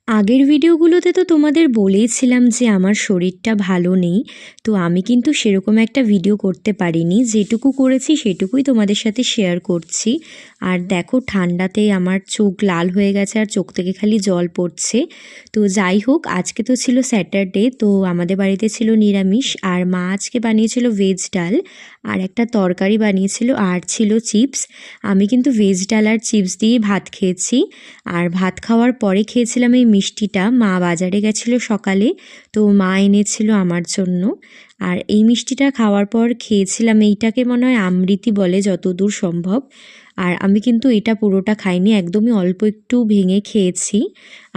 আগের ভিডিওগুলোতে তো তোমাদের বলেইছিলাম যে আমার শরীরটা ভালো নেই, তো আমি কিন্তু সেরকম একটা ভিডিও করতে পারিনি। যেটুকু করেছি সেটুকুই তোমাদের সাথে শেয়ার করছি। আর দেখো ঠান্ডাতে আমার চোখ লাল হয়ে গেছে আর চোখ থেকে খালি জল পড়ছে। তো যাই হোক, আজকে তো ছিল স্যাটারডে, তো আমাদের বাড়িতে ছিল নিরামিষ। আর মা আজকে বানিয়েছিল ভেজ ডাল আর একটা তরকারি বানিয়েছিল আর ছিল চিপস। আমি কিন্তু ভেজ ডাল আর চিপস দিয়েই ভাত খেয়েছি। আর ভাত খাওয়ার পরে খেয়েছিলাম এই মিষ্টিটা। মা বাজারে গেছিলো সকালে, তো মা এনেছিল আমার জন্য। আর এই মিষ্টিটা খাওয়ার পর খেয়েছিলাম, এইটাকে মনে হয় আমৃতি বলে যতদূর সম্ভব। আর আমি কিন্তু এটা পুরোটা খাইনি, একদমই অল্প একটু ভেঙে খেয়েছি।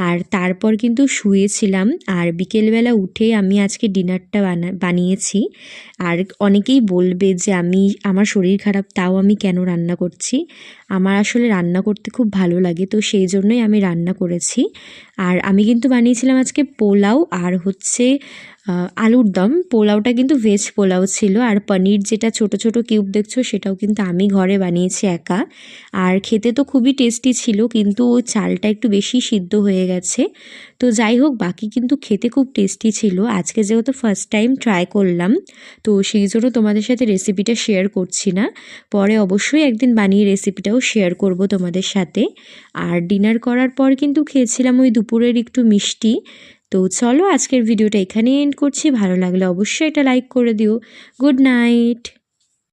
আর তারপর কিন্তু শুয়েছিলাম। আর বিকেলবেলা উঠে আমি আজকে ডিনারটা বানিয়েছি। আর অনেকেই বলবে যে আমার শরীর খারাপ তাও আমি কেন রান্না করছি। আমার আসলে রান্না করতে খুব ভালো লাগে, তো সেই জন্যই আমি রান্না করেছি। আর আমি কিন্তু বানিয়েছিলাম আজকে পোলাও আর হচ্ছে আলুর দম। পোলাওটা কিন্তু ভেজ পোলাও ছিল। আর পনির যেটা ছোট ছোট কিউব দেখছো সেটাও কিন্তু আমি ঘরে বানিয়েছি একা। আর খেতে তো খুবই টেস্টি ছিল, কিন্তু ওই চালটা একটু বেশি সিদ্ধ হয়ে গেছে। তো যাই হোক, বাকি কিন্তু খেতে খুব টেস্টি ছিল। আজকে যেহেতু ফার্স্ট টাইম ট্রাই করলাম, তো সেই জন্য তোমাদের সাথে রেসিপিটা শেয়ার করছি না। পরে অবশ্যই একদিন বানিয়ে রেসিপিটাও শেয়ার করব তোমাদের সাথে। আর ডিনার করার পর কিন্তু খেয়েছিলাম ওই দুপুরের একটু মিষ্টি। তো চলো আজকের ভিডিওটা এখানেই এন্ড করছি। ভালো লাগলে অবশ্যই এটা লাইক করে দিও। Good night.